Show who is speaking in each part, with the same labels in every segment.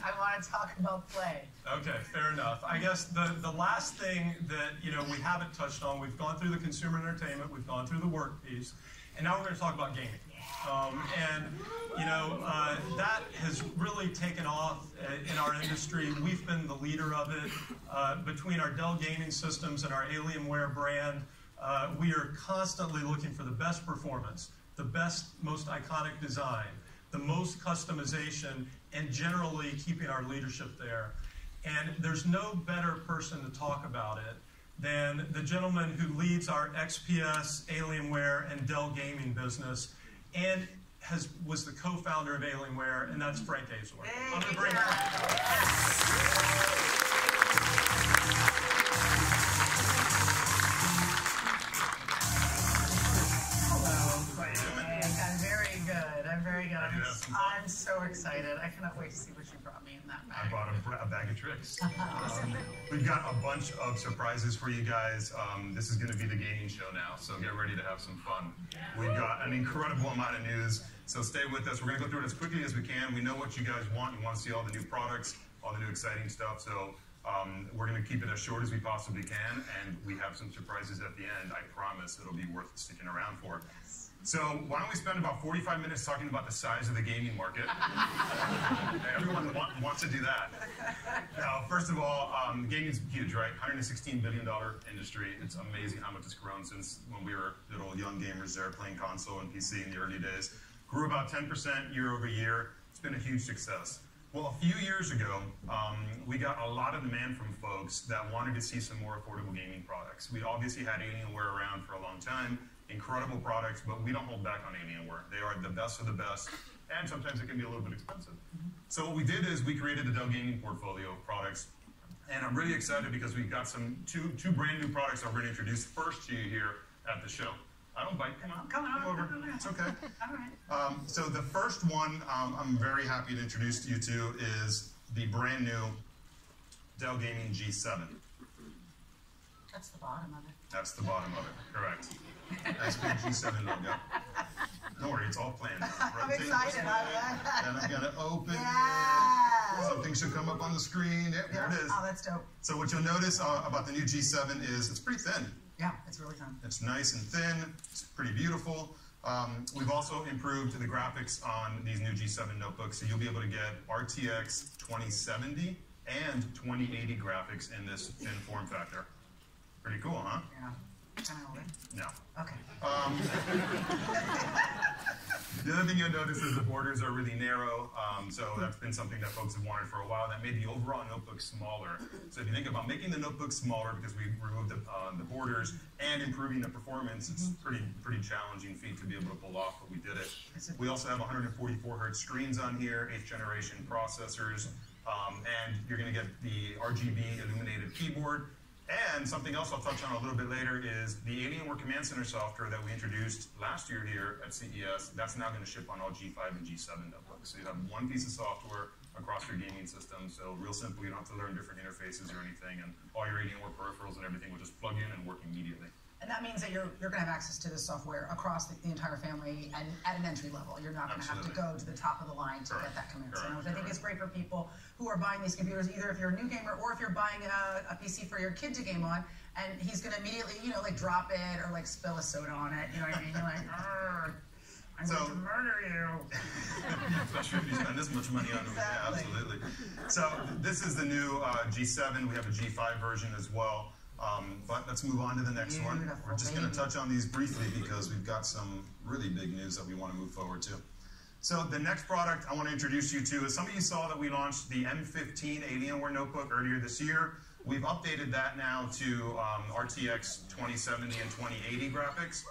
Speaker 1: I want to talk about play.
Speaker 2: Okay, fair enough. I guess the last thing that we haven't touched on, we've gone through the consumer entertainment, we've gone through the work piece, and now we're going to talk about gaming. That has really taken off in our industry. We've been the leader of it. Between our Dell gaming systems and our Alienware brand, we are constantly looking for the best performance, the best, most iconic design, the most customization, and generally keeping our leadership there. And there's no better person to talk about it than the gentleman who leads our XPS, Alienware, and Dell gaming business, and was the co-founder of Alienware, and that's Frank Azor. I'm going to bring
Speaker 1: I'm so excited. I cannot wait to see what you brought me in that bag.
Speaker 3: I brought a bag of tricks. We've got a bunch of surprises for you guys. This is going to be the gaming show now, so get ready to have some fun. We've got an incredible amount of news, so stay with us. We're going to go through it as quickly as we can. We know what you guys want. You want to see all the new products, all the new exciting stuff, so we're going to keep it as short as we possibly can, and we have some surprises at the end. I promise it'll be worth sticking around for. So why don't we spend about 45 minutes talking about the size of the gaming market? Everyone wants to do that. Now, first of all, gaming's huge, right? $116 billion industry. It's amazing how much it's grown since when we were little young gamers there playing console and PC in the early days. Grew about 10% year over year. It's been a huge success. Well, a few years ago, we got a lot of demand from folks that wanted to see some more affordable gaming products. We obviously had Alienware around for a long time. Incredible products, but we don't hold back on Alienware. They are the best of the best, and sometimes it can be a little bit expensive. So what we did is we created the Dell Gaming portfolio of products, and I'm really excited because we've got two brand new products that we're going to introduce first to you here at the show. I don't bite. Come over. It's okay.
Speaker 1: All right.
Speaker 3: So the first one I'm very happy to introduce you to is the brand new Dell Gaming G7.
Speaker 1: That's the bottom of it.
Speaker 3: That's the bottom of it, correct. Nice big G7 logo. Don't worry, it's all planned.
Speaker 1: I'm excited.
Speaker 3: And I'm going to open
Speaker 1: it.
Speaker 3: Something should come up on the screen. Yep, there it is.
Speaker 1: Oh, that's dope.
Speaker 3: So what you'll notice about the new G7 is it's pretty thin.
Speaker 1: Yeah, it's really thin.
Speaker 3: It's nice and thin. It's pretty beautiful. We've also improved the graphics on these new G7 notebooks, so you'll be able to get RTX 2070 and 2080 graphics in this thin form factor. Pretty cool, huh?
Speaker 1: Yeah. Can I hold it?
Speaker 3: No.
Speaker 1: Okay.
Speaker 3: The other thing you'll notice is the borders are really narrow, so that's been something that folks have wanted for a while. That made the overall notebook smaller. So if you think about making the notebook smaller because we removed the borders and improving the performance, it's a pretty challenging feat to be able to pull off, but we did it. We also have 144 Hz screens on here, 8th generation processors, and you're going to get the RGB illuminated keyboard. And something else I'll touch on a little bit later is the Alienware Command Center software that we introduced last year here at CES. That's now going to ship on all G5 and G7 notebooks. So you have one piece of software across your gaming system. So real simple, you don't have to learn different interfaces or anything. And all your Alienware peripherals and everything will just plug in and work immediately.
Speaker 1: And that means that you're going to have access to this software across the entire family and at an entry level. You're not going to have to go to the top of the line to get that command center, which I think is great for people who are buying these computers, either if you're a new gamer or if you're buying a PC for your kid to game on, and he's going to immediately, like drop it or like spill a soda on it. You know what I mean? You're like, I'm going to murder you.
Speaker 3: Especially if you spend this much money on it. Yeah, absolutely. So this is the new G7. We have a G5 version as well. But let's move on to the next one. We're just going to touch on these briefly because we've got some really big news that we want to move forward to. So the next product I want to introduce you to is some of you saw that we launched the M15 Alienware notebook earlier this year. We've updated that now to RTX 2070 and 2080 graphics.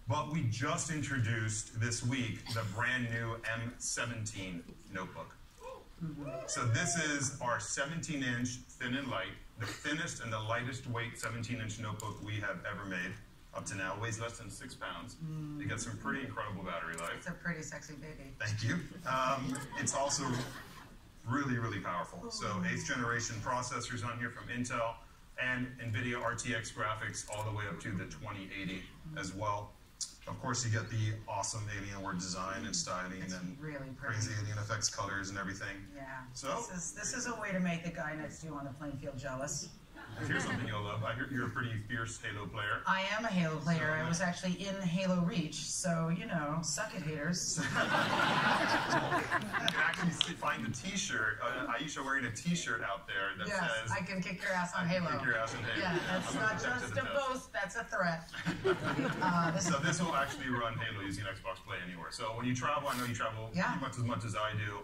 Speaker 3: But we just introduced this week the brand new M17 notebook. So this is our 17-inch thin and light, the thinnest and the lightest weight 17-inch notebook we have ever made up to now. Weighs less than 6 pounds. You get some pretty incredible battery life.
Speaker 1: It's a pretty sexy baby.
Speaker 3: Thank you. It's also really, really powerful. So 8th generation processors on here from Intel and NVIDIA RTX graphics all the way up to the 2080 as well. Of course, you get the awesome Alienware design and styling and
Speaker 1: really pretty.
Speaker 3: crazy alien effects colors and everything.
Speaker 1: Yeah.
Speaker 3: So
Speaker 1: this is a way to make the guy next to you on the playing field jealous.
Speaker 3: here's something you'll love. I hear you're a pretty fierce Halo player.
Speaker 1: I am a Halo player. I was actually in Halo Reach, so, you know, suck it, haters.
Speaker 3: You can actually find the T-shirt. Aisha wearing a T-shirt out there that says,
Speaker 1: I can kick your ass on Halo.
Speaker 3: kick your ass in Halo.
Speaker 1: Yeah, that's not just a boast, that's a threat.
Speaker 3: So this will actually run Halo using Xbox Play Anywhere. So when you travel, I know you travel pretty much as I do.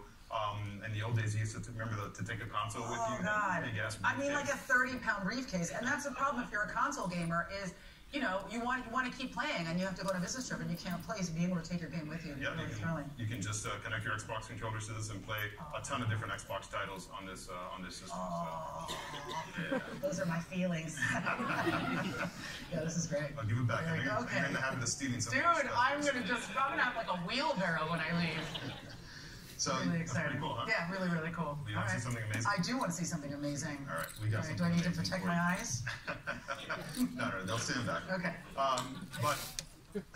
Speaker 3: In the old days, you used to remember to take a console with you.
Speaker 1: Oh, God. I mean, like a 30-pound briefcase. And that's the problem if you're a console gamer is, you know, you want to keep playing, and you have to go on a business trip, and you can't play, so being able to take your game with you is really thrilling.
Speaker 3: You can just connect your Xbox controllers to this and play a ton of different Xbox titles on this system.
Speaker 1: Oh,
Speaker 3: so.
Speaker 1: Those are my feelings. Yeah, this is great.
Speaker 3: I'll give it back.
Speaker 1: Okay.
Speaker 3: I'm in the habit of stealing some
Speaker 1: Dude,
Speaker 3: stuff.
Speaker 1: I'm going to have like a wheelbarrow when I leave.
Speaker 3: So
Speaker 1: really exciting.
Speaker 3: Pretty cool, huh?
Speaker 1: Yeah, really, really cool.
Speaker 3: You want to see something amazing?
Speaker 1: I do want to see something amazing.
Speaker 3: All right, we got something
Speaker 1: Do I need to
Speaker 3: amazing
Speaker 1: protect
Speaker 3: for
Speaker 1: my
Speaker 3: you.
Speaker 1: eyes?
Speaker 3: No, they'll stand back.
Speaker 1: Okay.
Speaker 3: But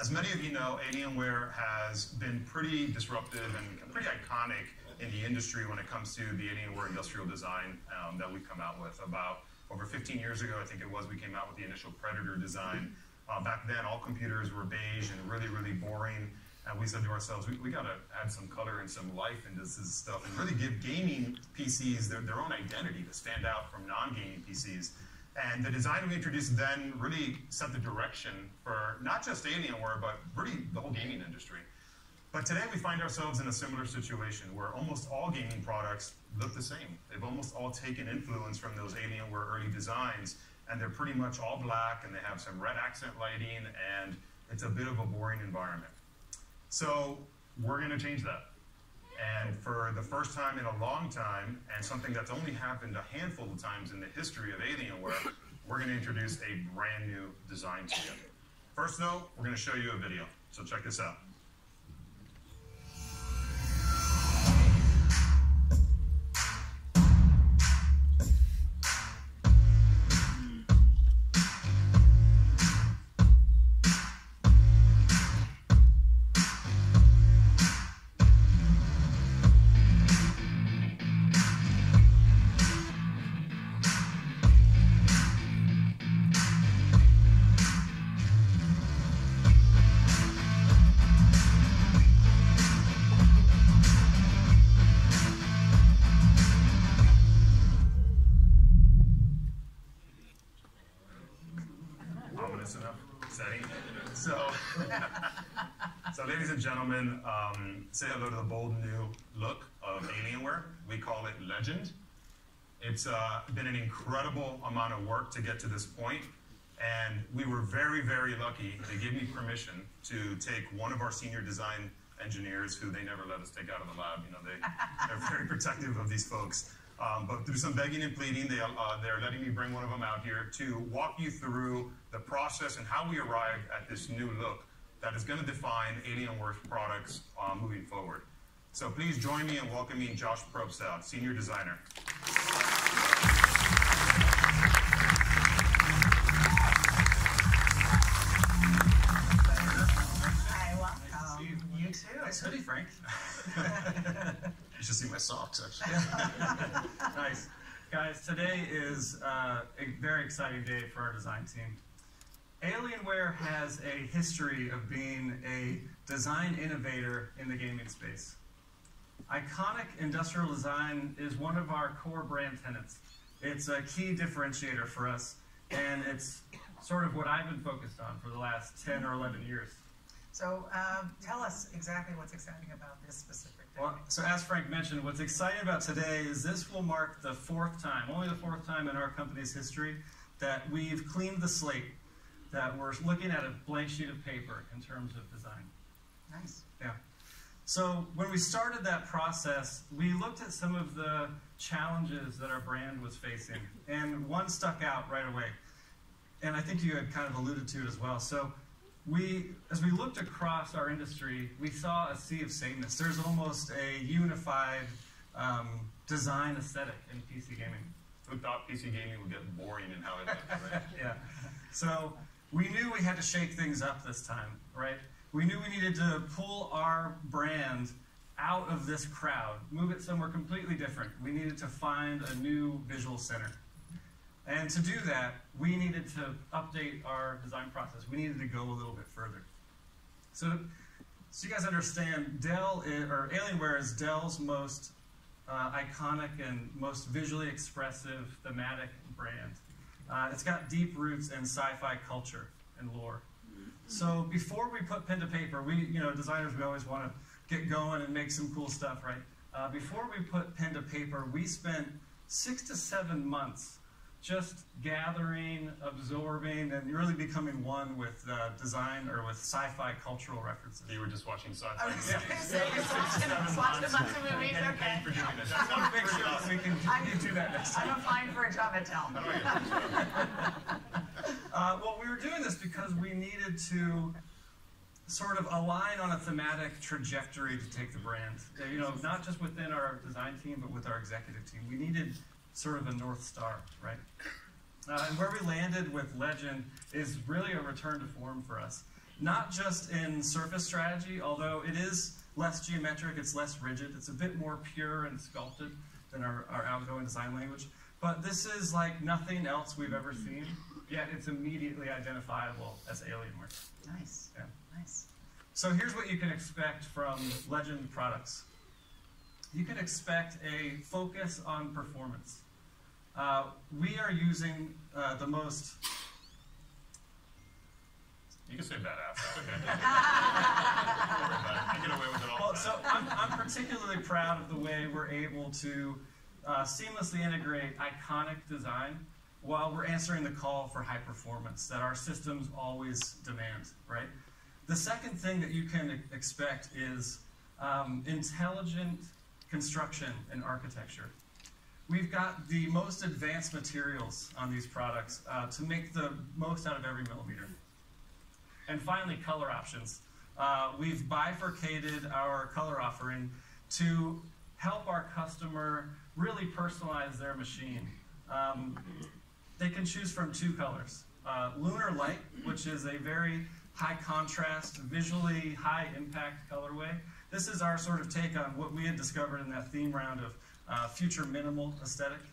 Speaker 3: as many of you know, Alienware has been pretty disruptive and pretty iconic in the industry when it comes to the Alienware industrial design that we've come out with. About over 15 years ago, I think it was, we came out with the initial Predator design. Back then, all computers were beige and really, really boring. And we said to ourselves, we got to add some color and some life into this stuff and really give gaming PCs their own identity to stand out from non-gaming PCs. And the design we introduced then really set the direction for not just Alienware, but really the whole gaming industry. But today we find ourselves in a similar situation where almost all gaming products look the same. They've almost all taken influence from those Alienware early designs, and they're pretty much all black, and they have some red accent lighting, and it's a bit of a boring environment. So we're going to change that. And for the first time in a long time, and something that's only happened a handful of times in the history of Alienware, we're going to introduce a brand new design to you. First though, we're going to show you a video. So check this out. So ladies and gentlemen, say hello to the bold new look of Alienware. We call it Legend. It's been an incredible amount of work to get to this point, and we were very, very lucky to give me permission to take one of our senior design engineers, who they never let us take out of the lab. You know, they're very protective of these folks. But through some begging and pleading, they're letting me bring one of them out here to walk you through the process and how we arrived at this new look that is going to define Alienware's products moving forward. So please join me in welcoming Josh Probst out, Senior Designer.
Speaker 1: Hi, welcome. You too.
Speaker 4: Nice hoodie, Frank.
Speaker 3: You should see my socks, actually.
Speaker 4: Nice. Guys, today is a very exciting day for our design team. Alienware has a history of being a design innovator in the gaming space. Iconic industrial design is one of our core brand tenets. It's a key differentiator for us, and it's sort of what I've been focused on for the last 10 or 11 years.
Speaker 1: So tell us exactly what's exciting about this specific day.
Speaker 4: Well, so as Frank mentioned, what's exciting about today is this will mark the fourth time, only the fourth time in our company's history, that we've cleaned the slate, that we're looking at a blank sheet of paper in terms of design.
Speaker 1: Nice.
Speaker 4: Yeah. So when we started that process, we looked at some of the challenges that our brand was facing, and one stuck out right away. And I think you had kind of alluded to it as well. So as we looked across our industry, we saw a sea of sameness. There's almost a unified design aesthetic in PC gaming.
Speaker 3: Who thought PC gaming would get boring in how it looked, right?
Speaker 4: Yeah. So we knew we had to shake things up this time, right? We knew we needed to pull our brand out of this crowd, move it somewhere completely different. We needed to find a new visual center. And to do that, we needed to update our design process. We needed to go a little bit further. So you guys understand, Alienware is Dell's most iconic and most visually expressive thematic brand. It's got deep roots in sci-fi culture and lore. So before we put pen to paper, designers, we always want to get going and make some cool stuff, right? Before we put pen to paper, we spent 6 to 7 months just gathering, absorbing, and really becoming one with design or with sci-fi cultural references.
Speaker 3: You were just watching sci-fi.
Speaker 1: I was going to say, you're watching a bunch of movies, okay.
Speaker 3: For doing this.
Speaker 4: I want to make sure that we can do that next time.
Speaker 1: I'm applying for a job at Dell.
Speaker 4: Well, we were doing this because we needed to sort of align on a thematic trajectory to take the brand. Not just within our design team, but with our executive team. We needed sort of a North Star, right? And where we landed with Legend is really a return to form for us. Not just in surface strategy, although it is less geometric, it's less rigid, it's a bit more pure and sculpted than our outgoing design language. But this is like nothing else we've ever seen, yet it's immediately identifiable as Alienware.
Speaker 1: Nice,
Speaker 4: yeah.
Speaker 1: Nice.
Speaker 4: So here's what you can expect from Legend products. You can expect a focus on performance. We are using the most...
Speaker 3: You can say badass, that's okay. I get away with it all the time.
Speaker 4: So I'm particularly proud of the way we're able to seamlessly integrate iconic design while we're answering the call for high performance that our systems always demand, right? The second thing that you can expect is intelligent construction and architecture. We've got the most advanced materials on these products to make the most out of every millimeter. And finally, color options. We've bifurcated our color offering to help our customer really personalize their machine. They can choose from 2 colors. Lunar Light, which is a very high contrast, visually high impact colorway. This is our sort of take on what we had discovered in that theme round of future minimal aesthetic.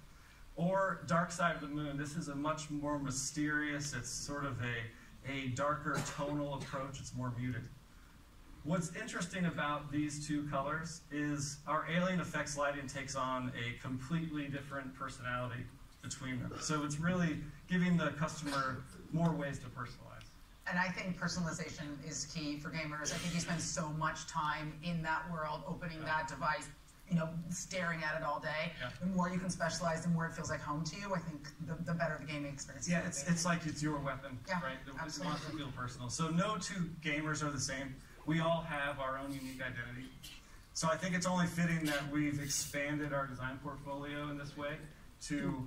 Speaker 4: Or Dark Side of the Moon. This is a much more mysterious, it's sort of a darker tonal approach, it's more muted. What's interesting about these 2 colors is our Alien Effects lighting takes on a completely different personality between them. So it's really giving the customer more ways to personalize.
Speaker 1: And I think personalization is key for gamers. I think you spend so much time in that world, opening that device, staring at it all day. Yeah. The more you can specialize, the more it feels like home to you. I think the better the gaming experience.
Speaker 4: Yeah, it's like it's your weapon, right?
Speaker 1: Absolutely.
Speaker 4: It wants to feel personal. So no 2 gamers are the same. We all have our own unique identity. So I think it's only fitting that we've expanded our design portfolio in this way to,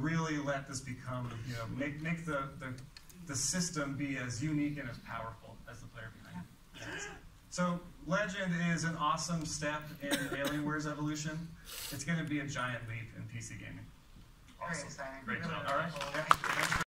Speaker 4: really let this become, make the system be as unique and as powerful as the player behind it. Yeah. So Legend is an awesome step in Alienware's evolution. It's going to be a giant leap in PC gaming.
Speaker 1: Awesome. Very exciting.
Speaker 3: Great job.
Speaker 4: All right. Yeah.